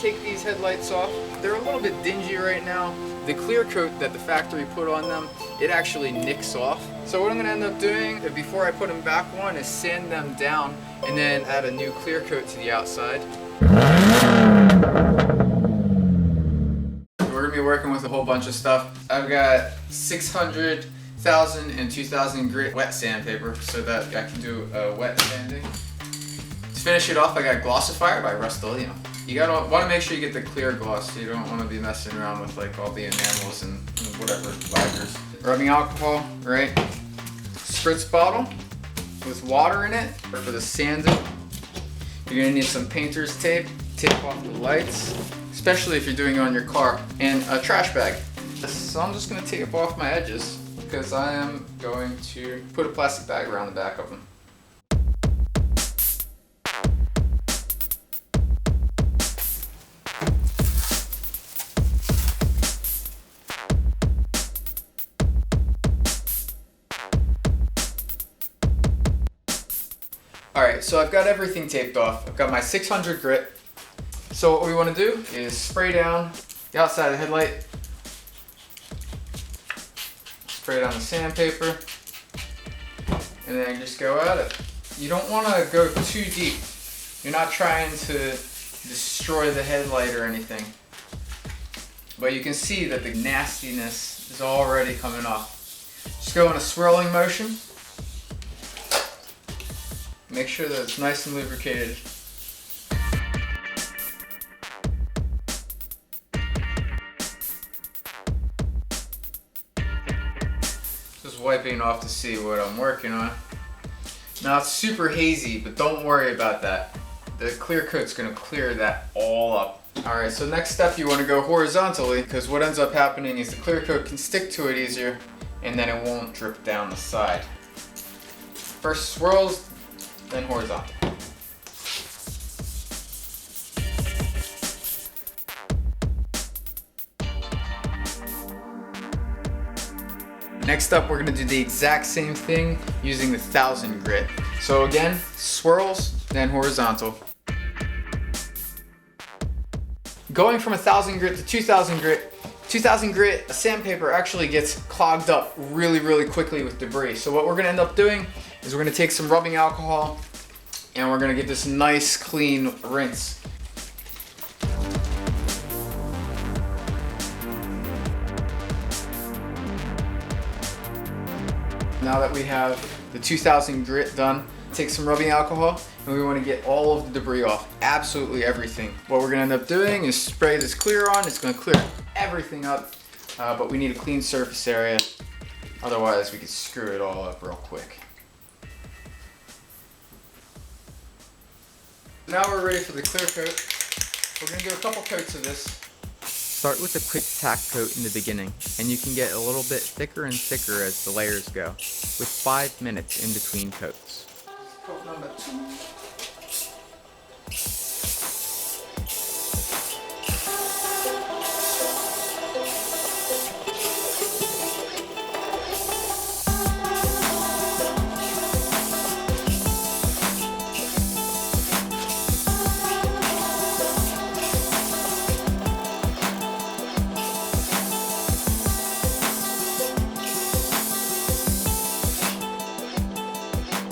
take these headlights off. They're a little bit dingy right now. The clear coat that the factory put on them, it actually nicks off. So what I'm gonna end up doing before I put them back on is sand them down and then add a new clear coat to the outside. We're gonna be working with a whole bunch of stuff. I've got 600,000 and 2,000 grit wet sandpaper so that I can do wet sanding. To finish it off, I got Glossifier by Rust-Oleum. You want to make sure you get the clear gloss. You don't want to be messing around with like all the enamels and whatever lagers. Rubbing alcohol, right? Spritz bottle with water in it for the sanding. You're gonna need some painter's tape. Tape off the lights, especially if you're doing it on your car, and a trash bag. So I'm just gonna tape off my edges because I am going to put a plastic bag around the back of them. Alright, so I've got everything taped off. I've got my 600 grit. So what we want to do is spray down the outside of the headlight. Spray down the sandpaper. And then just go at it. You don't want to go too deep. You're not trying to destroy the headlight or anything. But you can see that the nastiness is already coming off. Just go in a swirling motion. Make sure that it's nice and lubricated. Just wiping off to see what I'm working on. Now it's super hazy, but don't worry about that. The clear coat's gonna clear that all up. Alright, so next step you wanna go horizontally, because what ends up happening is the clear coat can stick to it easier, and then it won't drip down the side. First swirls, then horizontal. Next up, we're gonna do the exact same thing using the 1000 grit. So again, swirls, then horizontal. Going from 1000 grit to 2000 grit, 2000 grit sandpaper actually gets clogged up really quickly with debris. So what we're gonna end up doing is we're gonna take some rubbing alcohol and we're gonna get this nice clean rinse. Now that we have the 2000 grit done, take some rubbing alcohol and we want to get all of the debris off, absolutely everything. What we're going to end up doing is spray this clear on. It's going to clear everything up, but we need a clean surface area, otherwise we could screw it all up real quick. Now we're ready for the clear coat. We're going to do a couple coats of this. Start with a quick tack coat in the beginning, and you can get a little bit thicker and thicker as the layers go, with 5 minutes in between coats. Coat number 2.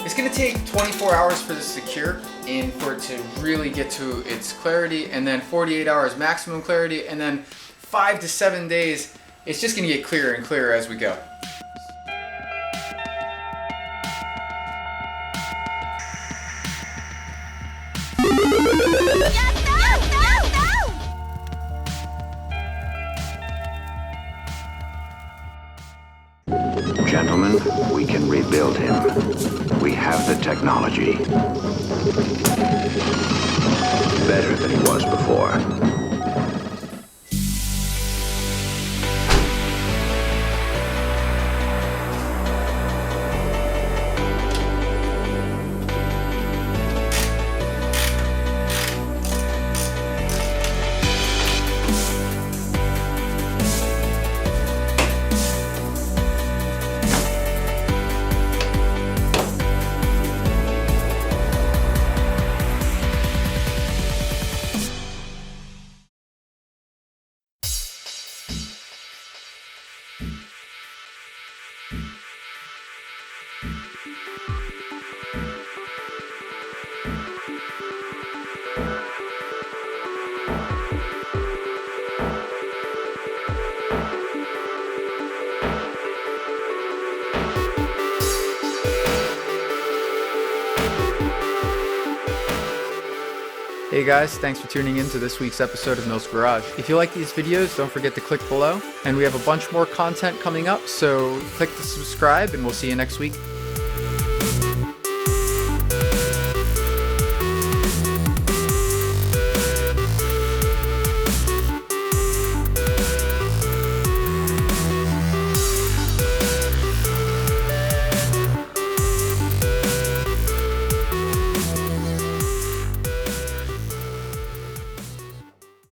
It's going to take 24 hours for this to cure and for it to really get to its clarity, and then 48 hours maximum clarity, and then 5 to 7 days. It's just going to get clearer and clearer as we go. Gentlemen, we can rebuild him. We have the technology. Better than he was before. Hey guys, thanks for tuning in to this week's episode of Mill's Garage. If you like these videos, don't forget to click below. And we have a bunch more content coming up, so click to subscribe and we'll see you next week.